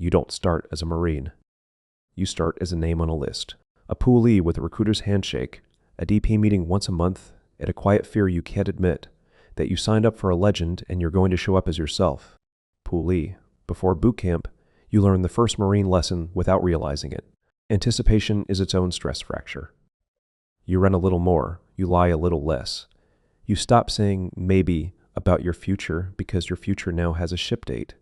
You don't start as a Marine. You start as a name on a list. A poolee with a recruiter's handshake, a DP meeting once a month, and a quiet fear you can't admit that you signed up for a legend and you're going to show up as yourself. Poolee. Before boot camp, you learn the first Marine lesson without realizing it. Anticipation is its own stress fracture. You run a little more, you lie a little less. You stop saying maybe about your future because your future now has a ship date.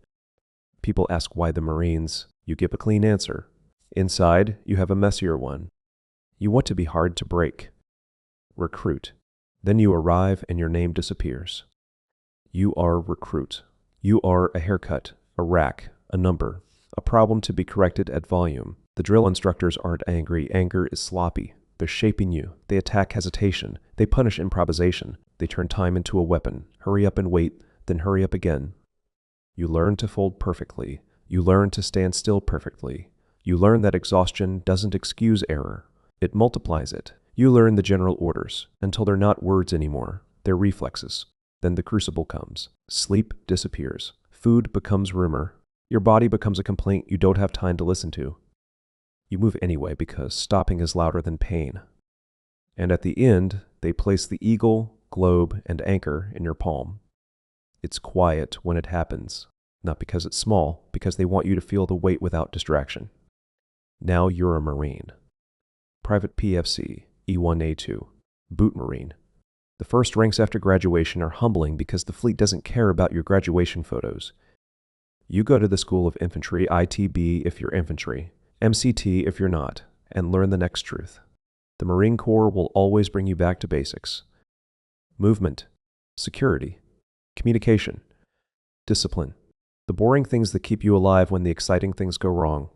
People ask why the Marines. You give a clean answer. Inside, you have a messier one. You want to be hard to break. Recruit. Then you arrive and your name disappears. You are recruit. You are a haircut, a rack, a number, a problem to be corrected at volume. The drill instructors aren't angry. Anger is sloppy. They're shaping you. They attack hesitation. They punish improvisation. They turn time into a weapon. Hurry up and wait, then hurry up again. You learn to fold perfectly. You learn to stand still perfectly. You learn that exhaustion doesn't excuse error. It multiplies it. You learn the general orders until they're not words anymore. They're reflexes. Then the crucible comes. Sleep disappears. Food becomes rumor. Your body becomes a complaint you don't have time to listen to. You move anyway because stopping is louder than pain. And at the end, they place the eagle, globe, and anchor in your palm. It's quiet when it happens, not because it's small, because they want you to feel the weight without distraction. Now you're a Marine. Private PFC, E1A2, Boot Marine. The first ranks after graduation are humbling because the fleet doesn't care about your graduation photos. You go to the School of Infantry, ITB if you're infantry, MCT if you're not, and learn the next truth. The Marine Corps will always bring you back to basics. Movement, security, communication, discipline. The boring things that keep you alive when the exciting things go wrong.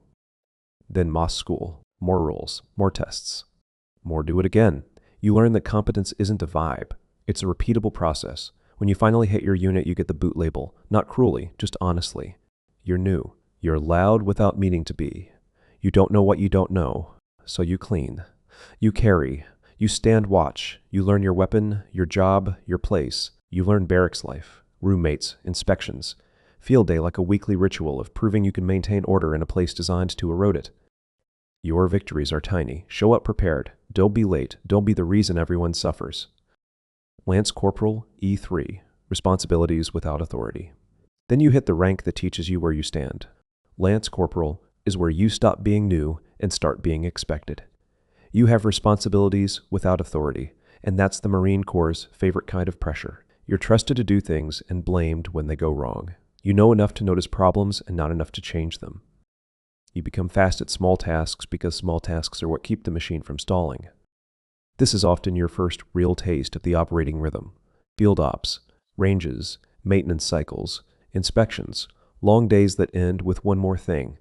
Then MOS school, more rules, more tests, more do it again. You learn that competence isn't a vibe. It's a repeatable process. When you finally hit your unit, you get the boot label, not cruelly, just honestly. You're new. You're loud without meaning to be. You don't know what you don't know, so you clean. You carry. You stand watch. You learn your weapon, your job, your place. You learn barracks life, roommates, inspections. Field day like a weekly ritual of proving you can maintain order in a place designed to erode it. Your victories are tiny. Show up prepared. Don't be late. Don't be the reason everyone suffers. Lance Corporal E3, responsibilities without authority. Then you hit the rank that teaches you where you stand. Lance Corporal is where you stop being new and start being expected. You have responsibilities without authority, and that's the Marine Corps' favorite kind of pressure. You're trusted to do things and blamed when they go wrong. You know enough to notice problems and not enough to change them. You become fast at small tasks because small tasks are what keep the machine from stalling. This is often your first real taste of the operating rhythm. Field ops, ranges, maintenance cycles, inspections, long days that end with one more thing.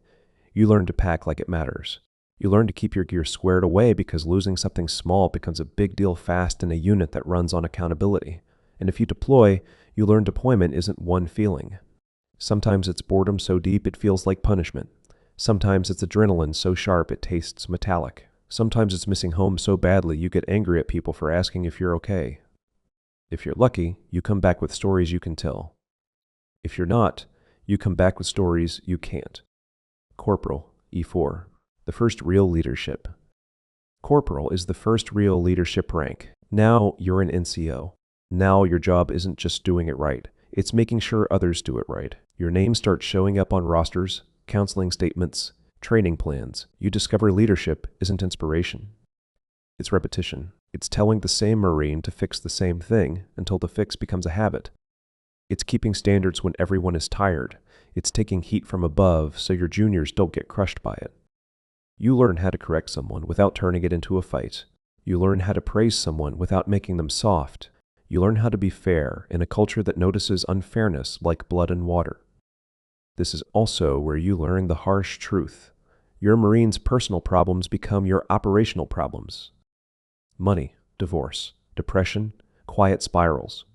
You learn to pack like it matters. You learn to keep your gear squared away because losing something small becomes a big deal fast in a unit that runs on accountability. And if you deploy, you learn deployment isn't one feeling. Sometimes it's boredom so deep it feels like punishment. Sometimes it's adrenaline so sharp it tastes metallic. Sometimes it's missing home so badly you get angry at people for asking if you're okay. If you're lucky, you come back with stories you can tell. If you're not, you come back with stories you can't. Corporal, E4, the first real leadership. Corporal is the first real leadership rank. Now you're an NCO. Now your job isn't just doing it right. It's making sure others do it right. Your name starts showing up on rosters, counseling statements, training plans. You discover leadership isn't inspiration. It's repetition. It's telling the same Marine to fix the same thing until the fix becomes a habit. It's keeping standards when everyone is tired. It's taking heat from above so your juniors don't get crushed by it. You learn how to correct someone without turning it into a fight. You learn how to praise someone without making them soft. You learn how to be fair in a culture that notices unfairness like blood and water. This is also where you learn the harsh truth. Your Marine's personal problems become your operational problems. Money, divorce, depression, quiet spirals.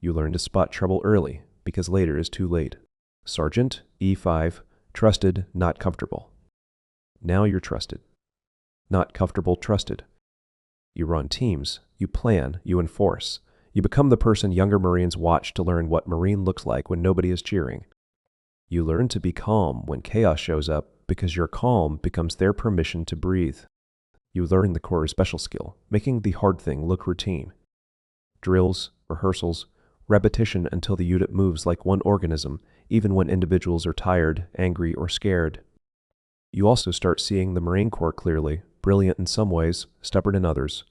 You learn to spot trouble early because later is too late. Sergeant, E5, trusted, not comfortable. Now you're trusted. Not comfortable, trusted. You run teams, you plan, you enforce. You become the person younger Marines watch to learn what Marine looks like when nobody is cheering. You learn to be calm when chaos shows up because your calm becomes their permission to breathe. You learn the core special skill, making the hard thing look routine. Drills, rehearsals, repetition until the unit moves like one organism, even when individuals are tired, angry, or scared. You also start seeing the Marine Corps clearly, brilliant in some ways, stubborn in others,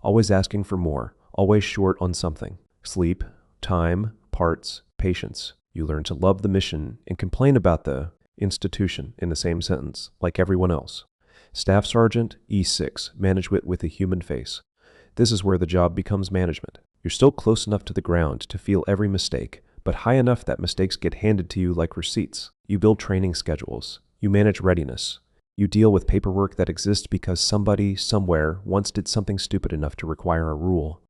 always asking for more, always short on something. Sleep, time, parts, patience. You learn to love the mission and complain about the institution in the same sentence, like everyone else. Staff Sergeant, E6, management with a human face. This is where the job becomes management. You're still close enough to the ground to feel every mistake, but high enough that mistakes get handed to you like receipts. You build training schedules. You manage readiness. You deal with paperwork that exists because somebody, somewhere, once did something stupid enough to require a rule.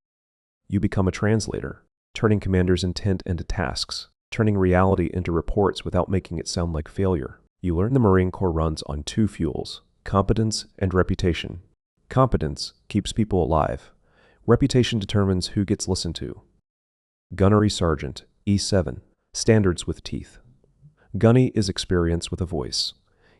You become a translator, turning commanders' intent into tasks, turning reality into reports without making it sound like failure. You learn the Marine Corps runs on two fuels, competence and reputation. Competence keeps people alive. Reputation determines who gets listened to. Gunnery Sergeant, E7, standards with teeth. Gunny is experience with a voice.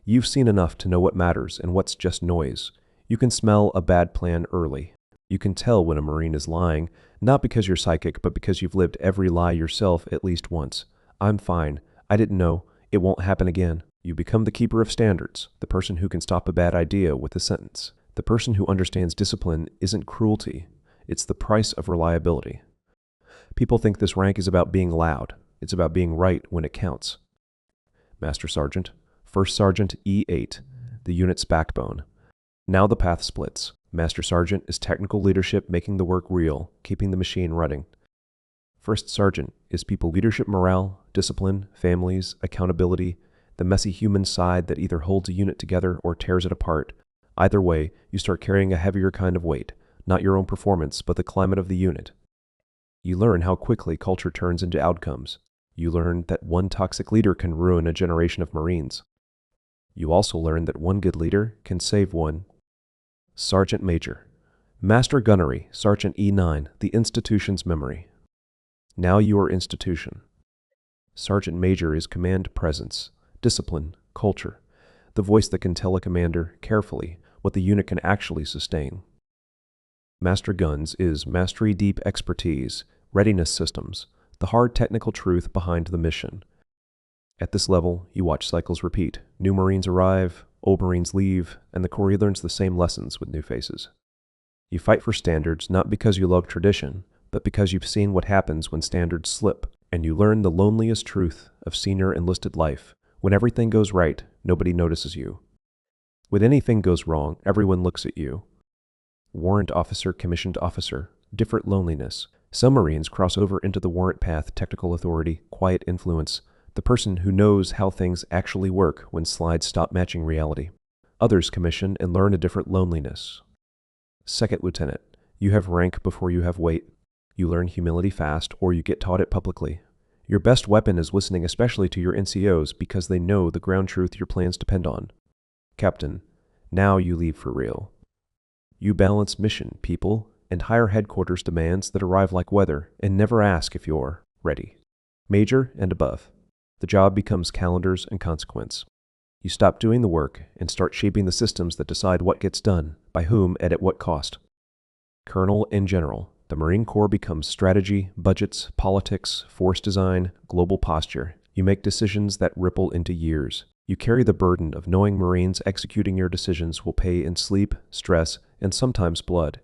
You've seen enough to know what matters and what's just noise. You can smell a bad plan early. You can tell when a Marine is lying, not because you're psychic, but because you've lived every lie yourself at least once. I'm fine. I didn't know. It won't happen again. You become the keeper of standards, the person who can stop a bad idea with a sentence. The person who understands discipline isn't cruelty. It's the price of reliability. People think this rank is about being loud. It's about being right when it counts. Master Sergeant, First Sergeant E8, the unit's backbone. Now the path splits. Master Sergeant is technical leadership making the work real, keeping the machine running. First Sergeant is people leadership, morale, discipline, families, accountability, the messy human side that either holds a unit together or tears it apart. Either way, you start carrying a heavier kind of weight, not your own performance, but the climate of the unit. You learn how quickly culture turns into outcomes. You learn that one toxic leader can ruin a generation of Marines. You also learn that one good leader can save one. Sergeant Major. Master Gunnery, Sergeant E9, the institution's memory. Now you are institution. Sergeant Major is command presence, discipline, culture, the voice that can tell a commander, carefully, what the unit can actually sustain. Master Guns is mastery deep expertise, readiness systems, the hard technical truth behind the mission. At this level, you watch cycles repeat. New Marines arrive, old Marines leave, and the Corps learns the same lessons with new faces. You fight for standards not because you love tradition, but because you've seen what happens when standards slip, and you learn the loneliest truth of senior enlisted life. When everything goes right, nobody notices you. When anything goes wrong, everyone looks at you. Warrant officer, commissioned officer, different loneliness. Some Marines cross over into the warrant path, technical authority, quiet influence, the person who knows how things actually work when slides stop matching reality. Others commission and learn a different loneliness. Second Lieutenant, you have rank before you have weight. You learn humility fast, or you get taught it publicly. Your best weapon is listening, especially to your NCOs, because they know the ground truth your plans depend on. Captain, now you leave for real. You balance mission, people, and higher headquarters demands that arrive like weather, and never ask if you're ready. Major and above. The job becomes calendars and consequence. You stop doing the work and start shaping the systems that decide what gets done, by whom, and at what cost. Colonel and General, the Marine Corps becomes strategy, budgets, politics, force design, global posture. You make decisions that ripple into years. You carry the burden of knowing Marines executing your decisions will pay in sleep, stress, and sometimes blood.